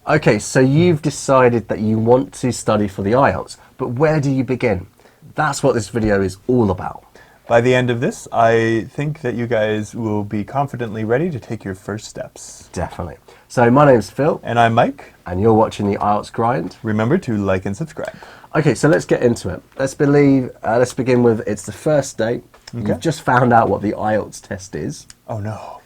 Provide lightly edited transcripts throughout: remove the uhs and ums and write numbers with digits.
Okay, so you've decided that you want to study for the IELTS, but where do you begin? That's what this video is all about. By the end of this, I think that you guys will be confidently ready to take your first steps. Definitely. So my name's Phil. And I'm Mike. And you're watching the IELTS Grind. Remember to like and subscribe. Okay, so let's get into it. Let's begin with, it's the first day. Okay. You've just found out what the IELTS test is. Oh no.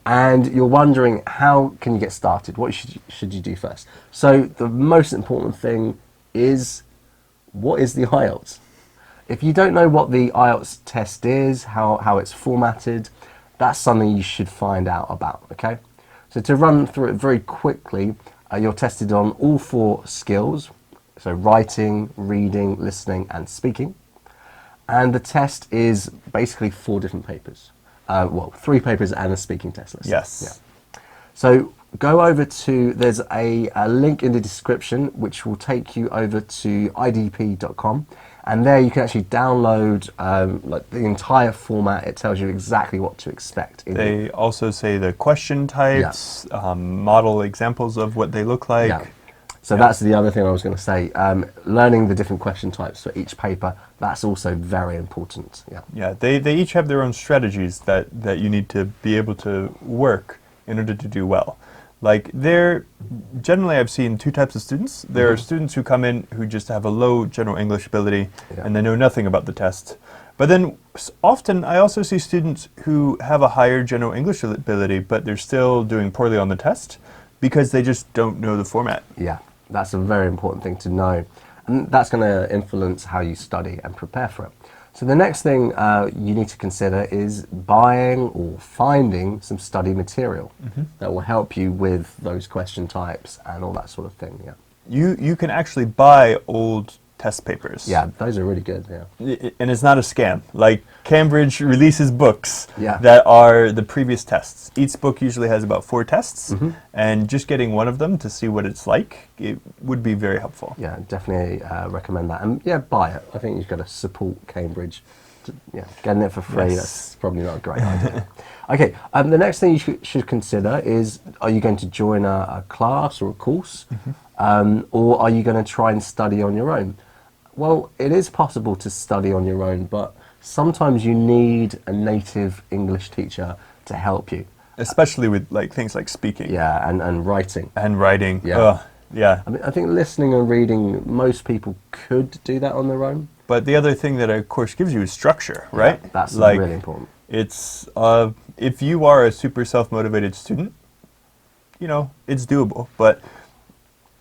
And you're wondering, how can you get started? What should you do first? So the most important thing is, what is the IELTS? If you don't know what the IELTS test is, how it's formatted, that's something you should find out about, okay? So to run through it very quickly, you're tested on all 4 skills, so writing, reading, listening, and speaking. And the test is basically 4 different papers. Well, 3 papers and a speaking test list. Yes. Yeah. So go over to, there's a link in the description which will take you over to idp.com, and there you can actually download like the entire format. It tells you exactly what to expect. They also say the question types, model examples of what they look like. Yeah. So that's the other thing I was going to say. Learning the different question types for each paper, that's also very important. Yeah, they each have their own strategies that you need to be able to work in order to do well. Like generally I've seen 2 types of students. There are students who come in who just have a low general English ability and they know nothing about the test. But then often I also see students who have a higher general English ability, but they're still doing poorly on the test because they just don't know the format. Yeah, that's a very important thing to know. And that's going to influence how you study and prepare for it. So the next thing you need to consider is buying or finding some study material that will help you with those question types and all that sort of thing. Yeah. You can actually buy old test papers. Yeah, those are really good. Yeah. And it's not a scam. Like Cambridge releases books Yeah. that are the previous tests. Each book usually has about 4 tests, and just getting one of them to see what it's like, it would be very helpful. Yeah, definitely recommend that. And yeah, buy it. I think you've got to support Cambridge. Getting it for free, that's probably not a great idea. Okay, the next thing you should consider is, are you going to join a class or a course? Or are you going to try and study on your own? Well, it is possible to study on your own, but sometimes you need a native English teacher to help you. Especially with things like speaking. Yeah, and writing. And writing. Yeah. Yeah. I mean, I think listening and reading, most people could do that on their own. But the other thing that a course gives you is structure, right? Yeah, that's really important. It's, if you are a super self-motivated student, it's doable, but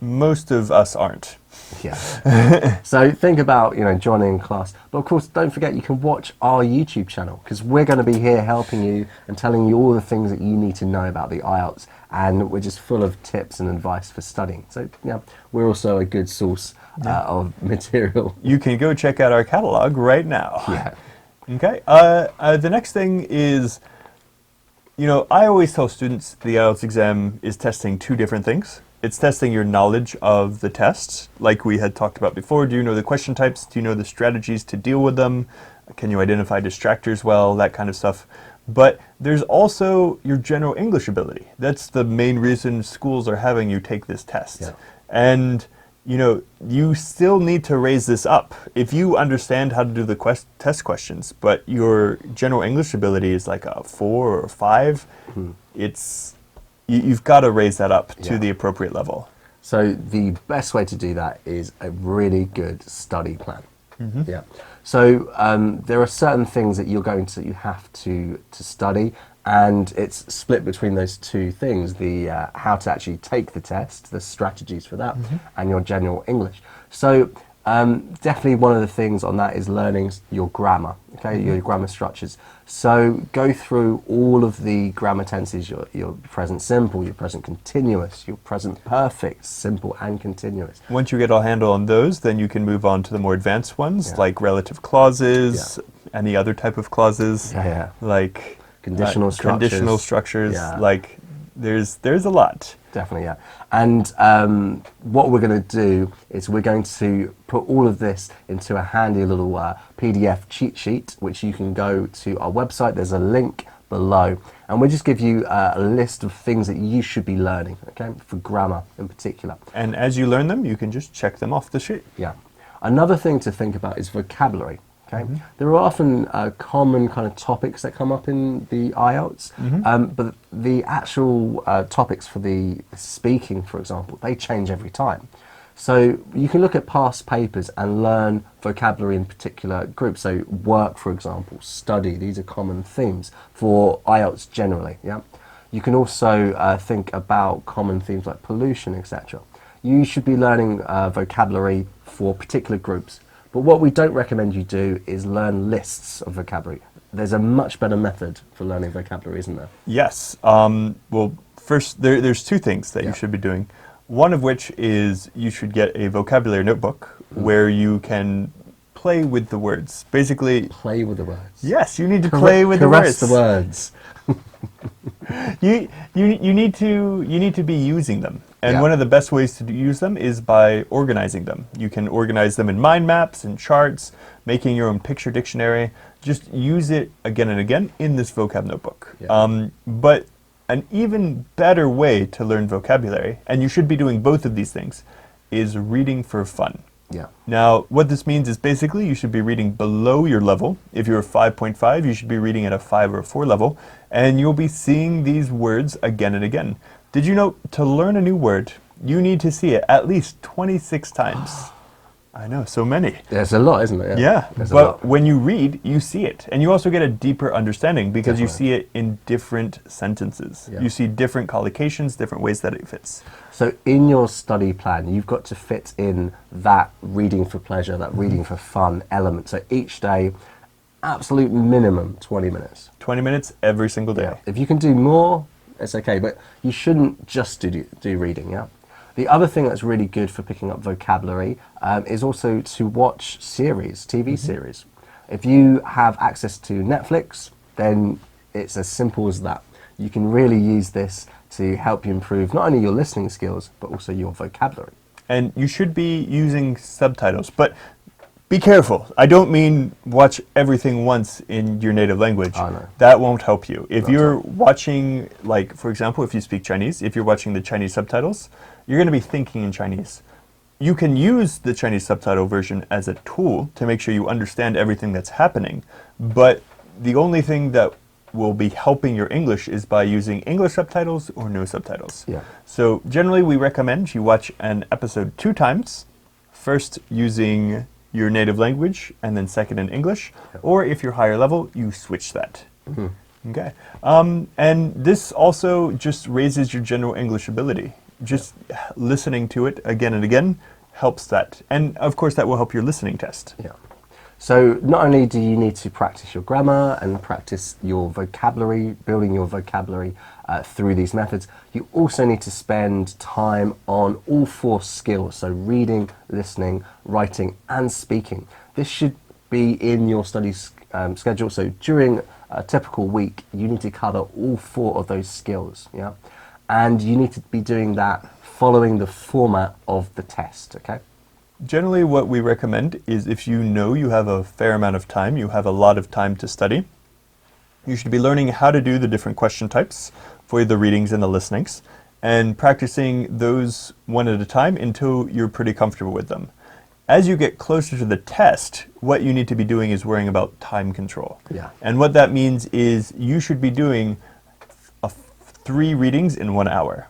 most of us aren't. Yeah. So think about, joining class. But of course, don't forget you can watch our YouTube channel, because we're going to be here helping you and telling you all the things that you need to know about the IELTS, and we're just full of tips and advice for studying. So yeah, we're also a good source of material. You can go check out our catalog right now. Yeah. Okay. The next thing is, I always tell students the IELTS exam is testing 2 different things. It's testing your knowledge of the test, like we had talked about before. Do you know the question types? Do you know the strategies to deal with them? Can you identify distractors well? That kind of stuff. But there's also your general English ability. That's the main reason schools are having you take this test. Yeah. And, you still need to raise this up. If you understand how to do the test questions, but your general English ability is like a 4 or 5, you've got to raise that up to the appropriate level. So the best way to do that is a really good study plan. Yeah. So there are certain things that you have to study, and it's split between those 2 things: the how to actually take the test, the strategies for that, and your general English. So definitely one of the things on that is learning your grammar, your grammar structures. So go through all of the grammar tenses, your present simple, your present continuous, your present perfect, simple and continuous. Once you get a handle on those, then you can move on to the more advanced ones, like relative clauses, any other type of clauses, like conditional structures. Conditional structures, like there's a lot. Definitely, yeah. And what we're going to do is we're going to put all of this into a handy little PDF cheat sheet, which you can go to our website. There's a link below. And we'll just give you a list of things that you should be learning, okay, for grammar in particular. And as you learn them, you can just check them off the sheet. Yeah. Another thing to think about is vocabulary. Okay, there are often common kind of topics that come up in the IELTS, but the actual topics for the speaking, for example, they change every time. So you can look at past papers and learn vocabulary in particular groups. So work, for example, study, these are common themes for IELTS generally. Yeah, you can also think about common themes like pollution, etc. You should be learning vocabulary for particular groups. But what we don't recommend you do is learn lists of vocabulary. There's a much better method for learning vocabulary, isn't there? Yes. Well, first, there's two things that you should be doing. One of which is you should get a vocabulary notebook where you can play with the words. Basically, play with the words. Yes, you need to play with the words. Caress the words. You need to be using them. And one of the best ways to use them is by organizing them. You can organize them in mind maps and charts, making your own picture dictionary. Just use it again and again in this vocab notebook. Yeah. But an even better way to learn vocabulary, and you should be doing both of these things, is reading for fun. Yeah. Now, what this means is basically you should be reading below your level. If you're a 5.5, you should be reading at a 5 or a 4 level, and you'll be seeing these words again and again. Did you know, to learn a new word, you need to see it at least 26 times? I know, so many. There's a lot, isn't there? Yeah, but when you read, you see it. And you also get a deeper understanding because you see it in different sentences. Yeah. You see different collocations, different ways that it fits. So in your study plan, you've got to fit in that reading for pleasure, that reading for fun element. So each day, absolute minimum 20 minutes. 20 minutes every single day. Yeah. If you can do more, it's okay, but you shouldn't just do reading, yeah? The other thing that's really good for picking up vocabulary is also to watch series, TV series. If you have access to Netflix, then it's as simple as that. You can really use this to help you improve not only your listening skills, but also your vocabulary. And you should be using subtitles, but be careful. I don't mean watch everything once in your native language. Oh, no. That won't help you. If you're watching, like, for example, if you speak Chinese, if you're watching the Chinese subtitles, you're going to be thinking in Chinese. You can use the Chinese subtitle version as a tool to make sure you understand everything that's happening, but the only thing that will be helping your English is by using English subtitles or no subtitles. Yeah. So generally we recommend you watch an episode 2 times, first using your native language and then second in English, or if you're higher level, you switch that. Okay. And this also just raises your general English ability. Just listening to it again and again helps that. And of course that will help your listening test. Yeah. So not only do you need to practice your grammar and practice your vocabulary, building your vocabulary through these methods, you also need to spend time on all 4 skills. So reading, listening, writing and speaking. This should be in your study schedule. So during a typical week, you need to cover all 4 of those skills. Yeah. And you need to be doing that following the format of the test, okay? Generally what we recommend is if you know you have a fair amount of time, you have a lot of time to study, you should be learning how to do the different question types for the readings and the listenings, and practicing those one at a time until you're pretty comfortable with them. As you get closer to the test, what you need to be doing is worrying about time control. Yeah. And what that means is you should be doing 3 readings in 1 hour.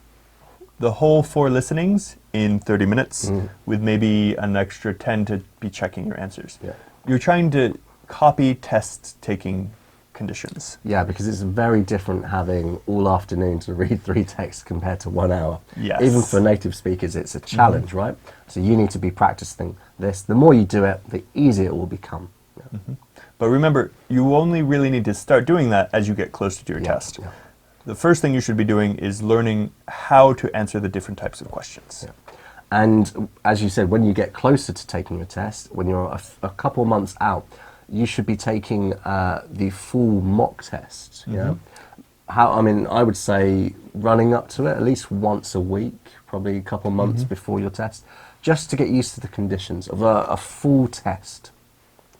The whole 4 listenings in 30 minutes, with maybe an extra 10 to be checking your answers. Yeah. You're trying to copy test-taking conditions. Yeah, because it's very different having all afternoon to read 3 texts compared to 1 hour. Yes. Even for native speakers, it's a challenge, right? So you need to be practicing this. The more you do it, the easier it will become. Yeah. But remember, you only really need to start doing that as you get closer to your test. Yeah. The first thing you should be doing is learning how to answer the different types of questions. Yeah. And as you said, when you get closer to taking your test, when you're a couple months out, you should be taking the full mock test. Yeah. I would say running up to it at least once a week, probably a couple months before your test, just to get used to the conditions of a full test.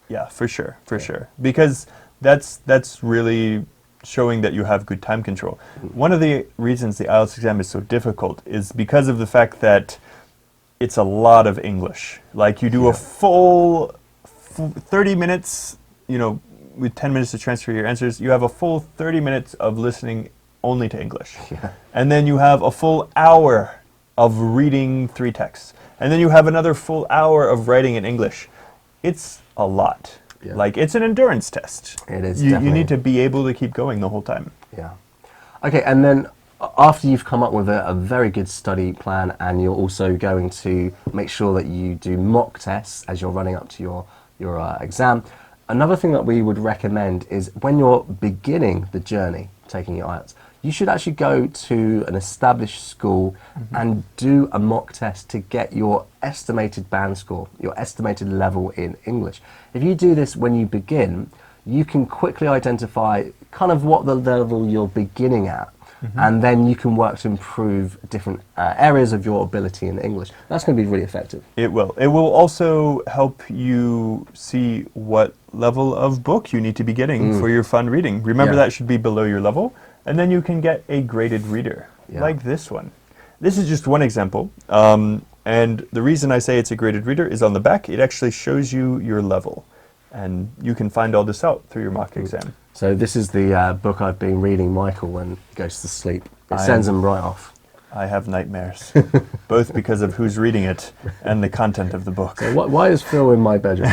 Yeah, for sure, for sure. Because that's really showing that you have good time control. One of the reasons the IELTS exam is so difficult is because of the fact that it's a lot of English. Like you do a full 30 minutes, you know, with 10 minutes to transfer your answers, you have a full 30 minutes of listening only to English. And then you have a full hour of reading 3 texts. And then you have another full hour of writing in English. It's a lot. Like, it's an endurance test. It is, you definitely. need to be able to keep going the whole time. Yeah. Okay, and then after you've come up with a very good study plan, and you're also going to make sure that you do mock tests as you're running up to your exam, another thing that we would recommend is when you're beginning the journey taking your IELTS, you should actually go to an established school and do a mock test to get your estimated band score, your estimated level in English. If you do this when you begin, you can quickly identify kind of what the level you're beginning at, and then you can work to improve different areas of your ability in English. That's going to be really effective. It will. It will also help you see what level of book you need to be getting for your fun reading. Remember that should be below your level, and then you can get a graded reader, like this one. This is just one example, and the reason I say it's a graded reader is on the back, it actually shows you your level, and you can find all this out through your mock exam. So this is the book I've been reading Michael when he goes to sleep. It sends him right off. I have nightmares, both because of who's reading it and the content of the book. So why is Phil in my bedroom?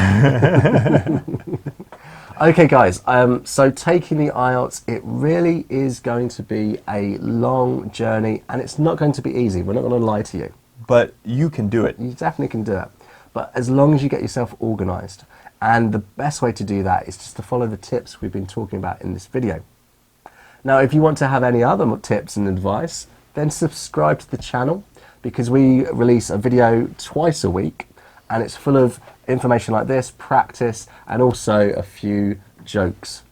Okay, guys, so taking the IELTS, it really is going to be a long journey, and it's not going to be easy. We're not going to lie to you. But you can do it. You definitely can do it. But as long as you get yourself organised, and the best way to do that is just to follow the tips we've been talking about in this video. Now, if you want to have any other tips and advice, then subscribe to the channel, because we release a video twice a week, and it's full of information like this, practice, and also a few jokes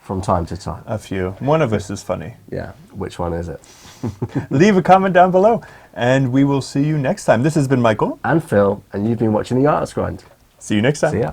from time to time. A few. One of us is funny. Yeah, which one is it? Leave a comment down below, and we will see you next time. This has been Michael. And Phil, and you've been watching the IELTS Grind. See you next time. See ya.